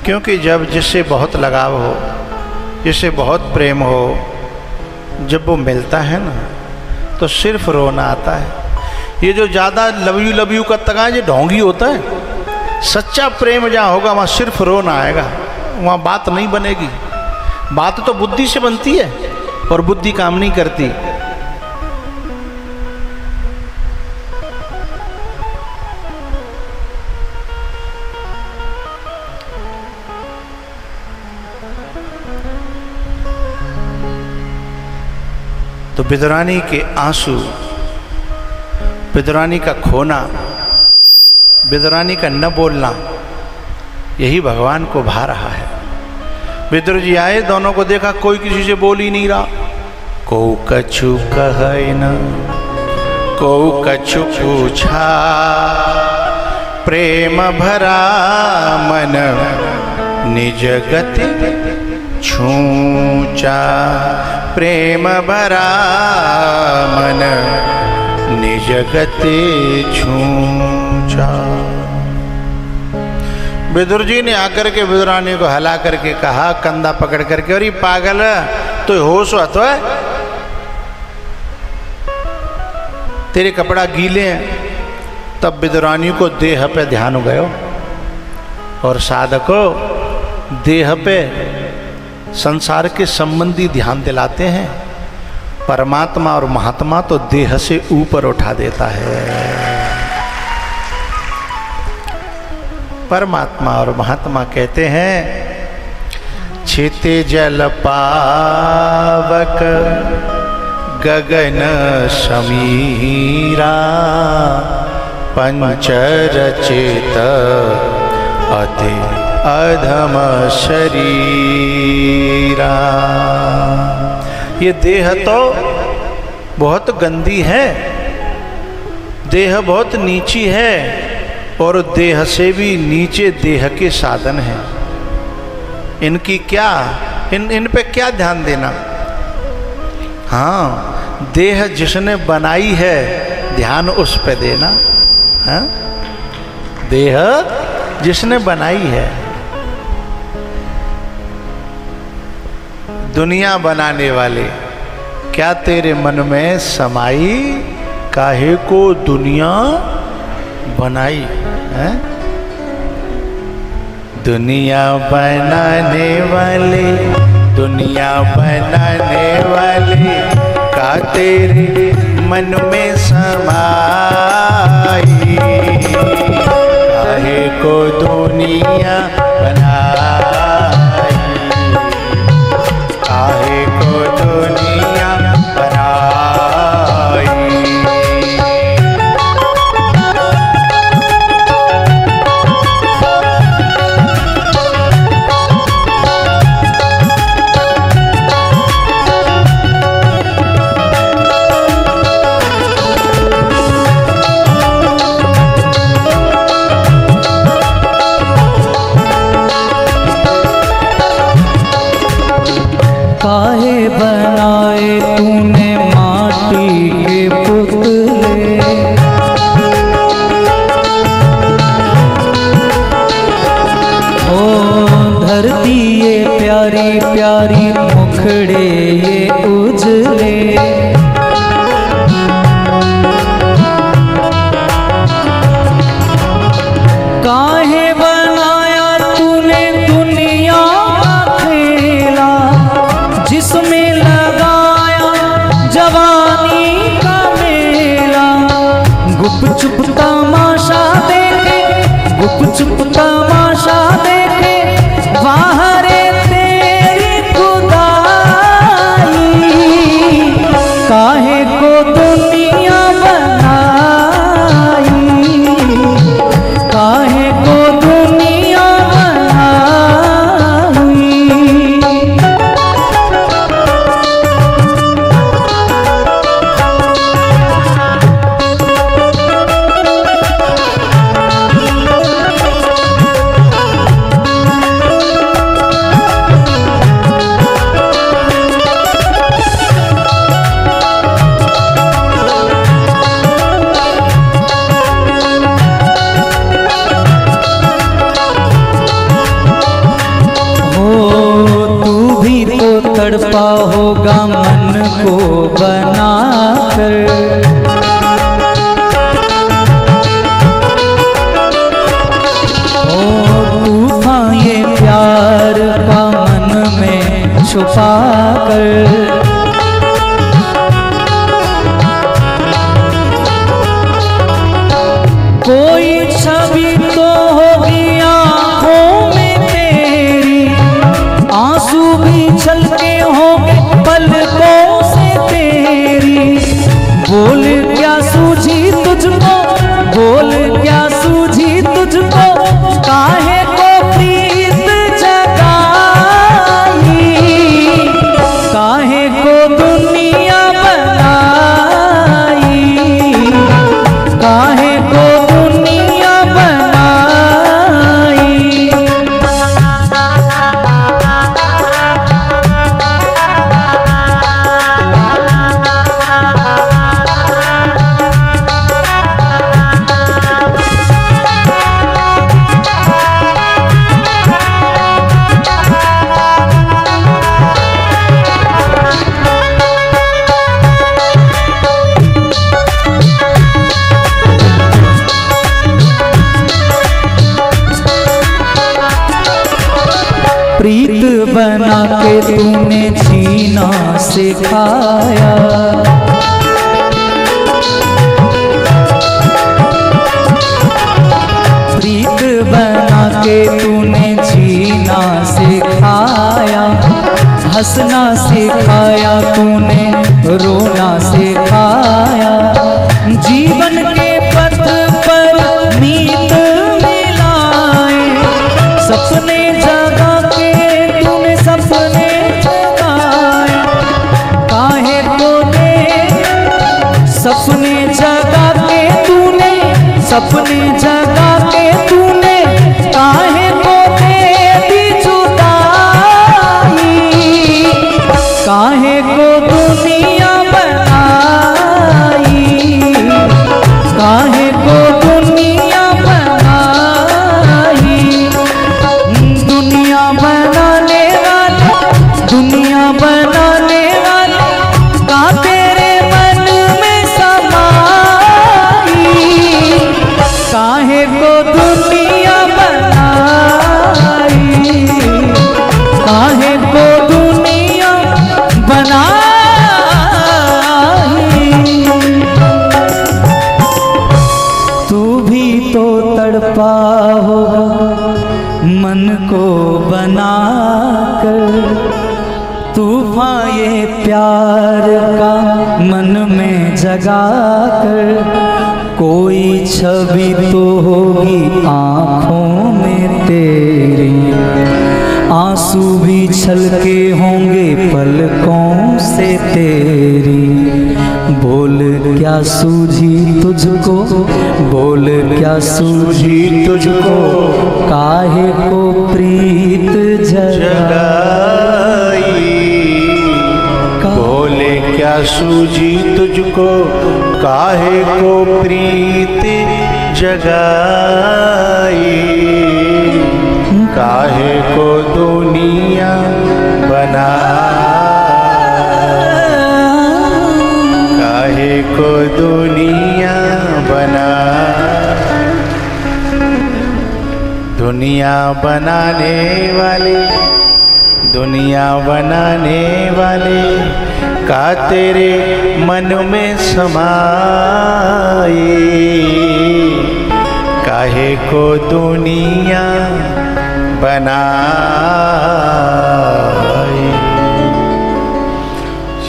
क्योंकि जब जिससे बहुत लगाव हो, जिससे बहुत प्रेम हो, जब वो मिलता है ना तो सिर्फ रोना आता है। ये जो ज़्यादा लव यू का तगा ये ढोंगी होता है। सच्चा प्रेम जहाँ होगा वहाँ सिर्फ रोना आएगा, वहाँ बात नहीं बनेगी। बात तो बुद्धि से बनती है और बुद्धि काम नहीं करती। तो विदुरानी के आंसू, विदुरानी का खोना, विदुरानी का न बोलना, यही भगवान को भा रहा है। विदुर जी आए, दोनों को देखा, कोई किसी से बोल ही नहीं रहा। को कछु कहे न, को कछु पूछा, प्रेम भरा मन निज गति छूचा। प्रेम भरा मन निज गति छूचा। विदुर जी ने आकर के विदुरानी को हिला करके कहा, कंधा पकड़ करके, अरे पागल तो होश हो तो है, तेरे कपड़ा गीले हैं। तब विदुरानी को देह पे ध्यान गयो, और साधको देह पे संसार के संबंधी ध्यान दिलाते हैं। परमात्मा और महात्मा तो देह से ऊपर उठा देता है। परमात्मा और महात्मा कहते हैं, छिते जल पावक गगन समीरा, पंचरचित अति अधम शरीरा। ये देह तो बहुत गंदी है, देह बहुत नीची है, और देह से भी नीचे देह के साधन हैं। इनकी क्या, इन पे क्या ध्यान देना। हाँ, देह जिसने बनाई है ध्यान उस पे देना। हाँ, देह जिसने बनाई है। दुनिया बनाने वाले, क्या तेरे मन में समाई, काहे को दुनिया बनाई है। दुनिया बनाने वाले, दुनिया बनाने वाले, का तेरे मन में समाई, काहे को दुनिया बनाई, काहे को दुनिया बनाई। काहे बनाए तूने माटी के पुतले, ओ धरती ये प्यारी प्यारी मुखड़े ये उजले। काहे बनाया तूने दुनिया का खेला, जिसमें लगाया जवानी का मेला। गुप चुप तमाशा देखे, गुप चुप तमाशा देखे, बाहरे तेरी खुदाई, काहे को दुनिया बनाई, काहे को दुनिया बनाई। तड़पा होगा मन को बनाकर। ओ तूफान ये प्यार का मन में छुपा कर। कोई छवि तो होगी आँखों में तेरी, आंसू भी छलके होंगे पलकों से तेरी। बोल क्या सूझी तुझको, बोल क्या सूझी तुझको, काहे को प्रीत जगाई, काहे को दुनिया बनाई, काहे को दुनिया बनाई। प्रीत बना के तूने जीना सिखाया, प्रीत बना के तूने जीना सिखाया। हंसना सिखाया तूने, रोना सिखाया। जीवन के पथ पर मीत मिलाए, सपने जगा के तूने सपने जगाए। काहे को दे सपने जगा के तूने, सपने जगा के तूने, काहे को दे दी जुदाई, काहे को दुनिया बनाई, काहे को दुनिया बनाई। दुनिया बनाने वाले, दुनिया बनाने वाले, का तेरे मन में समाई, काहे को दुनिया बनाई, काहे को दुनिया बनाई। तू भी तो तड़पा होगा मन को बनाकर। तूफान ये प्यार का मन में जगाकर। कोई छवि तो होगी आँखों में तेरी, आंसू भी छलके होंगे पलकों से तेरी। बोल क्या सूझी तुझको, बोल क्या सूझी तुझको, काहे को प्रीत जगाई। बोले क्या सूझी तुझको, काहे को प्रीत जगाई। काहे को दुनिया बना, काहे को दुनिया बना। दुनिया बनाने वाले, दुनिया बनाने वाले, का तेरे मन में समाए। काहे को दुनिया बनाए।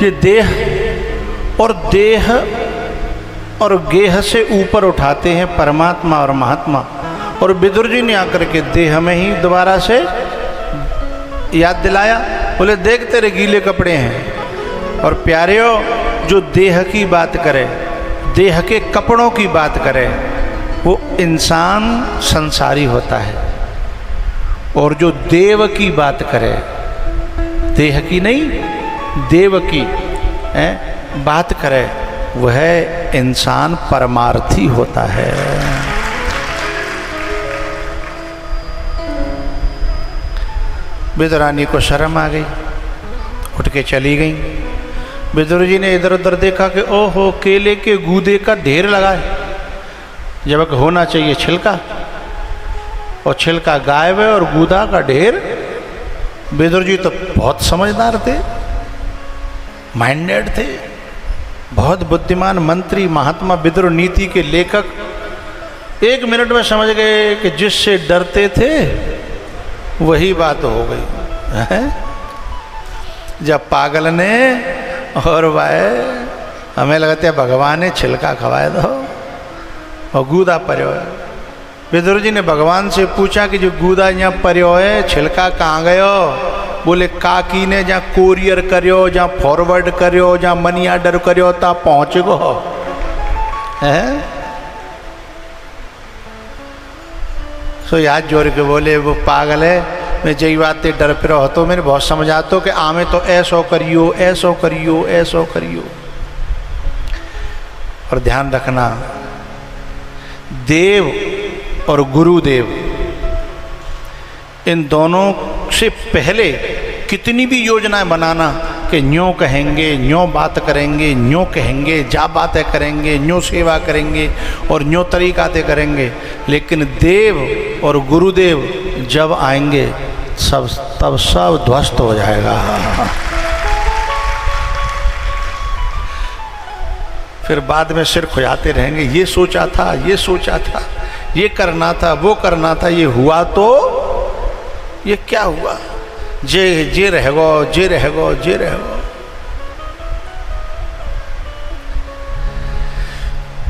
ये देह और गेह से ऊपर उठाते हैं परमात्मा और महात्मा। और विदुर जी ने आकर के देह में ही दोबारा से याद दिलाया, बोले देख तेरे गीले कपड़े हैं। और प्यारेओ, जो देह की बात करे, देह के कपड़ों की बात करे, वो इंसान संसारी होता है। और जो देव की बात करे, देह की नहीं देव की बात करे, वह इंसान परमार्थी होता है। विदुरानी को शर्म आ गई उठ के चली गई। विदुर जी ने इधर उधर देखा कि ओहो, केले के गूदे का ढेर लगा है, जबकि होना चाहिए छिलका, और छिलका गायब है और गूदा का ढेर। विदुर जी तो बहुत समझदार थे, माइंडेड थे, बहुत बुद्धिमान मंत्री, महात्मा विदुर नीति के लेखक। 1 मिनट में समझ गए कि जिससे डरते थे वही बात हो गई है? जब पागल ने और भाई हमें लगता है भगवान ने छिलका खवाए दो और गूदा पर्यो है। विदुर जी ने भगवान से पूछा कि जो गूदा यहाँ पर्यो है, छिलका कहाँ गयो? बोले काकी ने जहाँ कोरियर करियो, जहाँ फॉरवर्ड करियो, जहाँ मनी ऑर्डर करियो ता पहुँच गो है। सो याद जोड़ के बोले वो पागल है, मैं जई बातें डर पे रहो तो मैंने बहुत समझाता कि आमे तो ऐसो करियो, ऐसो करियो, ऐसो करियो। और ध्यान रखना, देव और गुरुदेव इन दोनों से पहले कितनी भी योजनाएं बनाना कि न्यों कहेंगे, न्यों बात करेंगे, न्यों कहेंगे, जा बातें करेंगे, न्यों सेवा करेंगे और न्यों तरीकाते करेंगे, लेकिन देव और गुरुदेव जब आएंगे तब सब ध्वस्त हो जाएगा। फिर बाद में सिर खुजाते रहेंगे, ये सोचा था, ये सोचा था, ये करना था, वो करना था, ये हुआ तो ये क्या हुआ? जे रहेगो, जे रहेगो, जे रहेगो।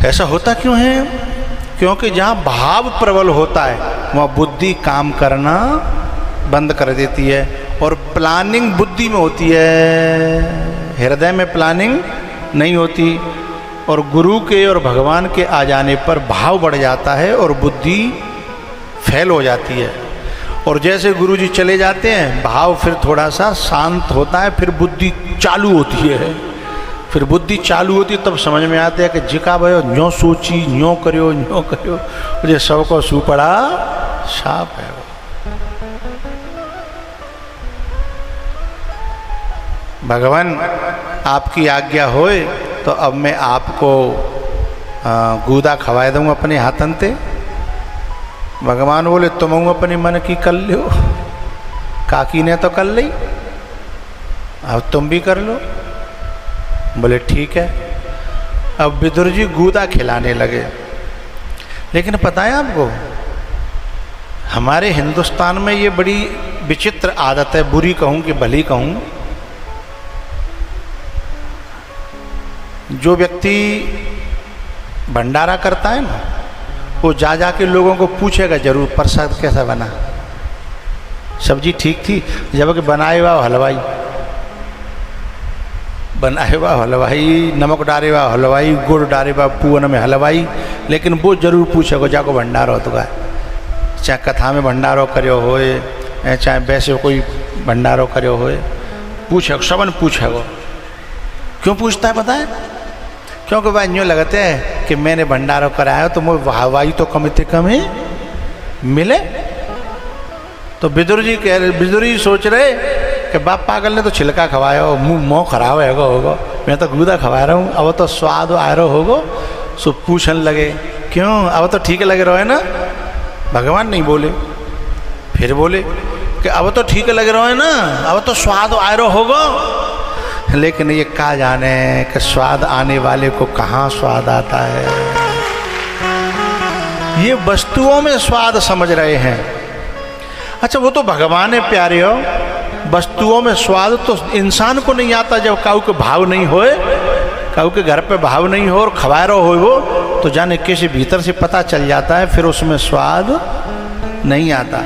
ऐसा होता क्यों है? क्योंकि जहाँ भाव प्रबल होता है वहाँ बुद्धि काम करना बंद कर देती है, और प्लानिंग बुद्धि में होती है, हृदय में प्लानिंग नहीं होती। और गुरु के और भगवान के आ जाने पर भाव बढ़ जाता है और बुद्धि फैल हो जाती है। और जैसे गुरु जी चले जाते हैं, भाव फिर थोड़ा सा शांत होता है, फिर बुद्धि चालू होती है। फिर बुद्धि चालू होती है तब समझ में आता है कि जिका भयो न्यों सोची, न्यों करियो, न्यों करियो, मुझे सबको सुपड़ा साप है। भगवान आपकी आज्ञा होए तो अब मैं आपको गूदा खवाए दूँगा अपने हाथन ते। भगवान बोले तुम अपने मन की कर लो, काकी ने तो कर ली, अब तुम भी कर लो। बोले ठीक है। अब विदुर जी गूदा खिलाने लगे। लेकिन पता है आपको, हमारे हिंदुस्तान में ये बड़ी विचित्र आदत है, बुरी कहूँ कि भली कहूँ। जो व्यक्ति भंडारा करता है ना, वो जा जा के लोगों को पूछेगा जरूर प्रसाद कैसा बना, सब्जी ठीक थी, जबकि बनाए हुआ हलवाई, बनाए हुआ हलवाई, नमक डाले हुआ हलवाई, गुड़ डाले हुआ पूवन में हलवाई, लेकिन वो जरूर पूछेगा जाको भंडारो तो का, चाहे कथा में भंडारो करो होए, चाहे वैसे कोई भंडारो करो होए, पूछे, सबन पूछेगा। क्यों पूछता है पता है? क्योंकि भाई यूँ लगता है कि मैंने भंडारो कराया तो मुझे हवाई तो कम से कम ही मिले। तो विदुर जी सोच रहे कि बाप पागल ने तो छिलका खवाया हो, मुँह खराब होगा, मैं तो गूदा खवा रहा हूँ, अब तो स्वाद आ रहा होगा। सो पूछने लगे क्यों, अब तो ठीक लगे रहो है ना? भगवान नहीं बोले, फिर बोले कि अब तो ठीक लग रहा है ना, अब तो स्वाद आ रहा होगा। लेकिन ये कहा जाने कि स्वाद आने वाले को कहाँ स्वाद आता है। ये वस्तुओं में स्वाद समझ रहे हैं। अच्छा, वो तो भगवान है प्यारे हो, वस्तुओं में स्वाद तो इंसान को नहीं आता जब काऊ के भाव नहीं होए, काऊ के घर पे भाव नहीं हो और खवारो हो वो, तो जाने किसी भीतर से पता चल जाता है, फिर उसमें स्वाद नहीं आता।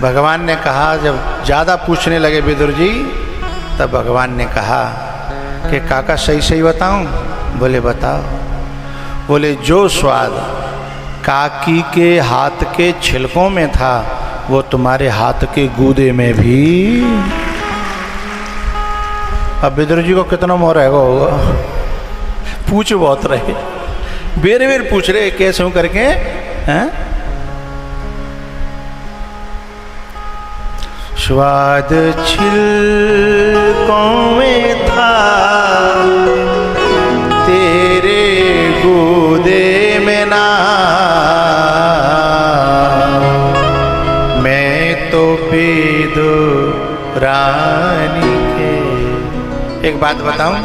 भगवान ने कहा, जब ज़्यादा पूछने लगे विदुर जी, तब भगवान ने कहा कि काका सही सही बताऊं? बोले बताओ। बोले जो स्वाद काकी के हाथ के छिलकों में था वो तुम्हारे हाथ के गूदे में भी। अब विदुर जी को कितना मोह रहेगा होगा, पूछ बहुत रहे, बेर बेर पूछ रहे कैसे हूं करके हैं। स्वाद छिलकों में था तेरे गोदे में ना, मैं तो बेदुरानी के। एक बात बताऊं,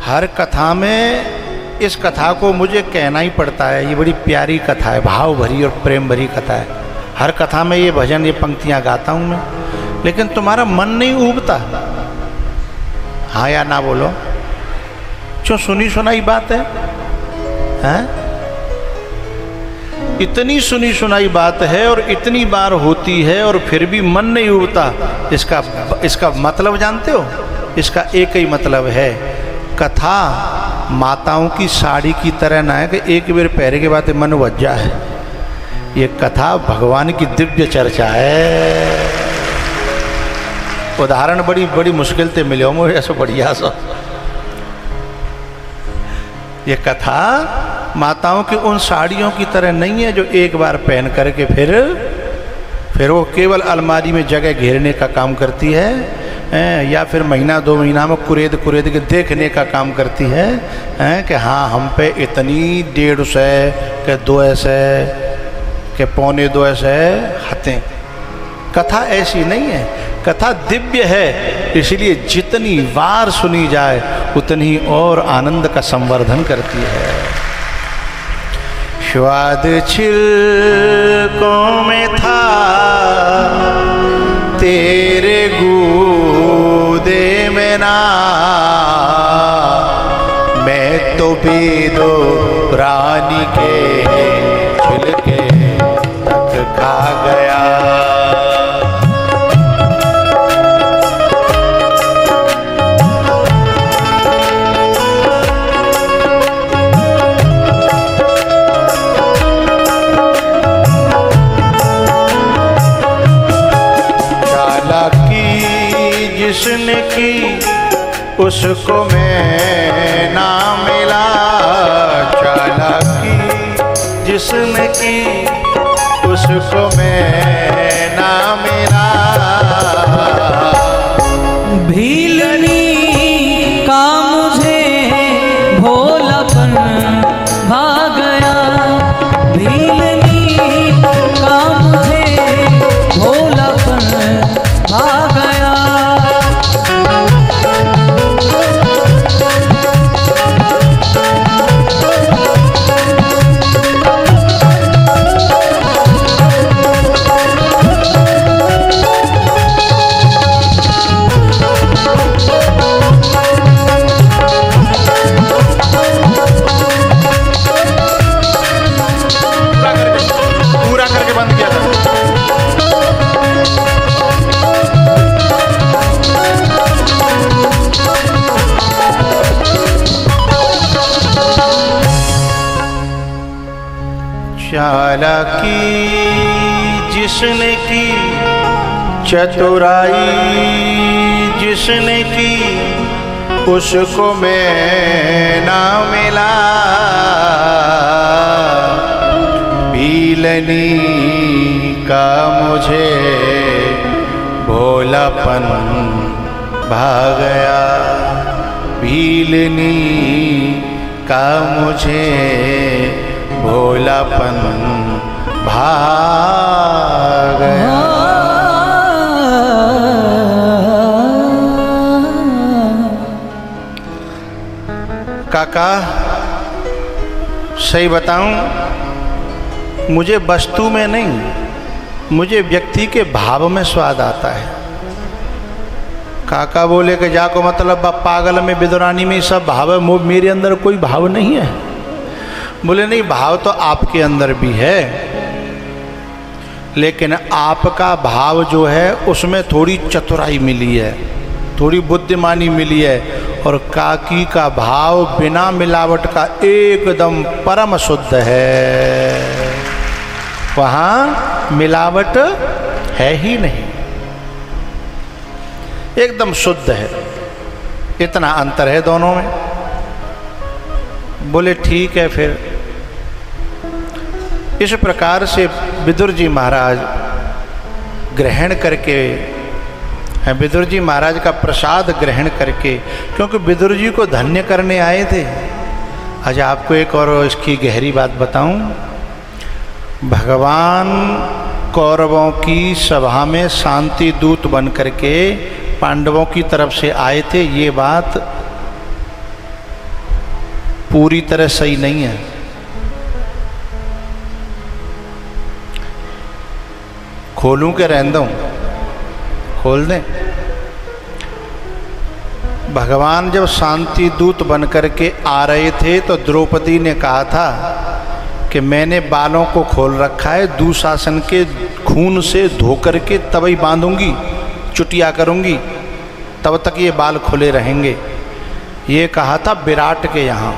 हर कथा में इस कथा को मुझे कहना ही पड़ता है। ये बड़ी प्यारी कथा है, भाव भरी और प्रेम भरी कथा है। हर कथा में ये भजन, ये पंक्तियां गाता हूं मैं, लेकिन तुम्हारा मन नहीं उबता। हाँ या ना बोलो, क्यों? सुनी सुनाई बात है, हैं? इतनी सुनी सुनाई बात है और इतनी बार होती है और फिर भी मन नहीं उबता। इसका मतलब जानते हो? इसका एक ही मतलब है, कथा माताओं की साड़ी की तरह ना है कि एक बार पहरे के बाद मन बच जाए। ये कथा भगवान की दिव्य चर्चा है। उदाहरण बड़ी बड़ी मुश्किल से मिले मुझे, ऐसा बढ़िया सा। ये कथा माताओं की उन साड़ियों की तरह नहीं है जो एक बार पहन करके फिर वो केवल अलमारी में जगह घेरने का काम करती है, या फिर महीना 2 महीना में कुरेद के देखने का काम करती है, कि हाँ हम पे इतनी 150 के 200 के 1.25 हतें। कथा ऐसी नहीं है, कथा दिव्य है, इसलिए जितनी बार सुनी जाए उतनी और आनंद का संवर्धन करती है। स्वाद छिलकों में था तेरे गोदे में ना, मैं तो बेदुरानी के छिलके तक खा गया। जिसने की उसको मैं ना मिला, चालाकी जिसने की उसको मैं ना मिला। भीलनी का मुझे भोलापन भा गया, भीलनी का मुझे भोलापन भा गया। पूरा करके बंद किया था। चालाकी जिसने की, चतुराई जिसने की, उसको मैं ना मिला। भीलनी का मुझे भोलापन भा गया, भीलनी का मुझे भोलापन भा गया। काका सही बताऊं, मुझे वस्तु में नहीं, मुझे व्यक्ति के भाव में स्वाद आता है। काका बोले कि जाको मतलब पागल में विदुरानी में सब भाव है, मेरे अंदर कोई भाव नहीं है। बोले नहीं, भाव तो आपके अंदर भी है, लेकिन आपका भाव जो है उसमें थोड़ी चतुराई मिली है, थोड़ी बुद्धिमानी मिली है, और काकी का भाव बिना मिलावट का एकदम परम शुद्ध है। वहाँ मिलावट है ही नहीं, एकदम शुद्ध है। इतना अंतर है दोनों में। बोले ठीक है फिर। इस प्रकार से विदुर जी महाराज ग्रहण करके, विदुर जी महाराज का प्रसाद ग्रहण करके, क्योंकि विदुर जी को धन्य करने आए थे। आज आपको एक और इसकी गहरी बात बताऊं। भगवान कौरवों की सभा में शांति दूत बन करके पांडवों की तरफ से आए थे, ये बात पूरी तरह सही नहीं है। खोलूं के रहने दूं? खोल दें। भगवान जब शांति दूत बन करके आ रहे थे तो द्रौपदी ने कहा था कि मैंने बालों को खोल रखा है, दुशासन के खून से धो करके तब ही बांधूंगी, चुटिया करूंगी, तब तक ये बाल खुले रहेंगे। ये कहा था विराट के यहाँ,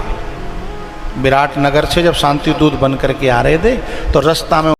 विराट नगर से जब शांति दूत बन करके आ रहे थे तो रास्ता में